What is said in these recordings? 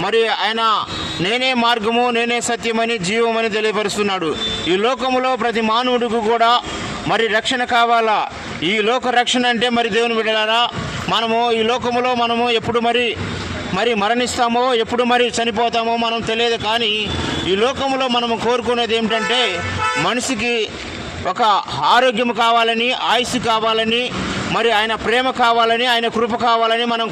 మరి ఆయన నేనే మార్గము, నేనే సత్యమని, జీవమని తెలియపరుస్తున్నాడు. ఈ లోకములో ప్రతి మానవుడికి కూడా మరి రక్షణ కావాలా. ఈ లోక రక్షణ అంటే మరి దేవుని బిడ్డలారా, మనము ఈ లోకములో మనము ఎప్పుడు మరి మరణిస్తామో, ఎప్పుడు మరి చనిపోతామో మనం తెలియదు. కానీ ఈ లోకంలో మనము కోరుకునేది ఏమిటంటే మనిషికి ఒక ఆరోగ్యం కావాలని, ఆయుష్ కావాలని, మరి ఆయన ప్రేమ కావాలని, ఆయన కృప కావాలని మనం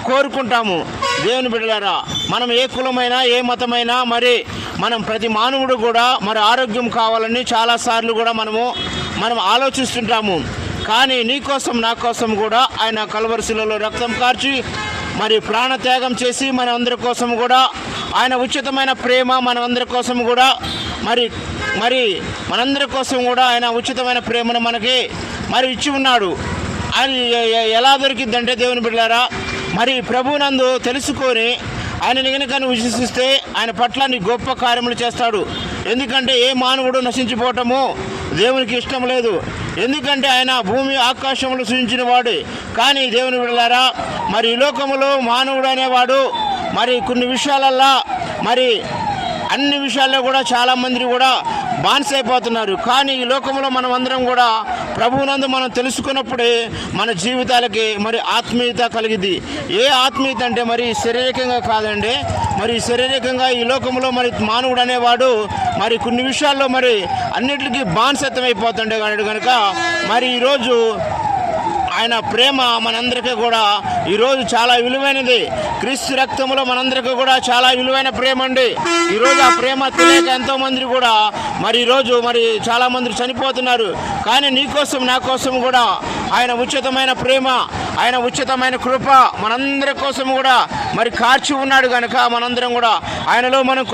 కోరుకుంటాము. దేవుని బిడ్డలారా, మనం ఏ కులమైనా ఏ మతమైనా మరి మనం ప్రతి మానవుడు కూడా మరి ఆరోగ్యం కావాలని చాలాసార్లు కూడా మనం ఆలోచిస్తుంటాము. కానీ నీ కోసం నా కోసం కూడా ఆయన కల్వరి శిలువలో రక్తం కార్చి మరి ప్రాణత్యాగం చేసి మన అందరి కోసం కూడా ఆయన ఉచితమైన ప్రేమ మన అందరి కోసం కూడా మరి మనందరి కోసం కూడా ఆయన ఉచితమైన ప్రేమను మనకి మరి ఇచ్చి ఉన్నాడు. అది ఎలా దొరికిందంటే దేవుని బిడ్డలారా, మరి ప్రభువునందు తెలుసుకొని ఆయనని కనుక నువ్వు విశ్వసిస్తే ఆయన పట్ల నీ గొప్ప కార్యములు చేస్తాడు. ఎందుకంటే ఏ మానవుడు నశించిపోవటము దేవునికి ఇష్టం లేదు. ఎందుకంటే ఆయన భూమి ఆకాశములు సృజించిన వాడే. కానీ దేవుని బిడ్డలారా, మరి ఈ లోకములో మానవుడు అనేవాడు మరి కొన్ని విషయాలల్లా మరి అన్ని విషయాల్లో కూడా చాలామంది కూడా బానిసైపోతున్నారు. కానీ ఈ లోకంలో మనం అందరం కూడా ప్రభువునందు మనం తెలుసుకున్నప్పుడే మన జీవితాలకి మరి ఆత్మీయత కలిగింది. ఏ ఆత్మీయత అంటే మరి శారీరకంగా కాదండి. మరి శారీరకంగా ఈ లోకంలో మరి మానవుడు అనేవాడు మరి కొన్ని విషయాల్లో మరి అన్నిటికీ బానిసత్వం అయిపోతుండే కనుక మరి ఈరోజు ఆయన ప్రేమ మనందరికీ కూడా ఈరోజు చాలా విలువైనది. క్రీస్తు రక్తంలో మనందరికీ కూడా చాలా విలువైన ప్రేమ అండి. ఈరోజు ఆ ప్రేమ తెలియక ఎంతోమంది కూడా మరి ఈరోజు మరి చాలామంది చనిపోతున్నారు. కానీ నీ కోసం నా కోసం కూడా ఆయన ఉచితమైన ప్రేమ, ఆయన ఉచితమైన కృప మనందరి కోసం కూడా మరి కార్చి ఉన్నాడు కనుక మనందరం కూడా ఆయనలో మనం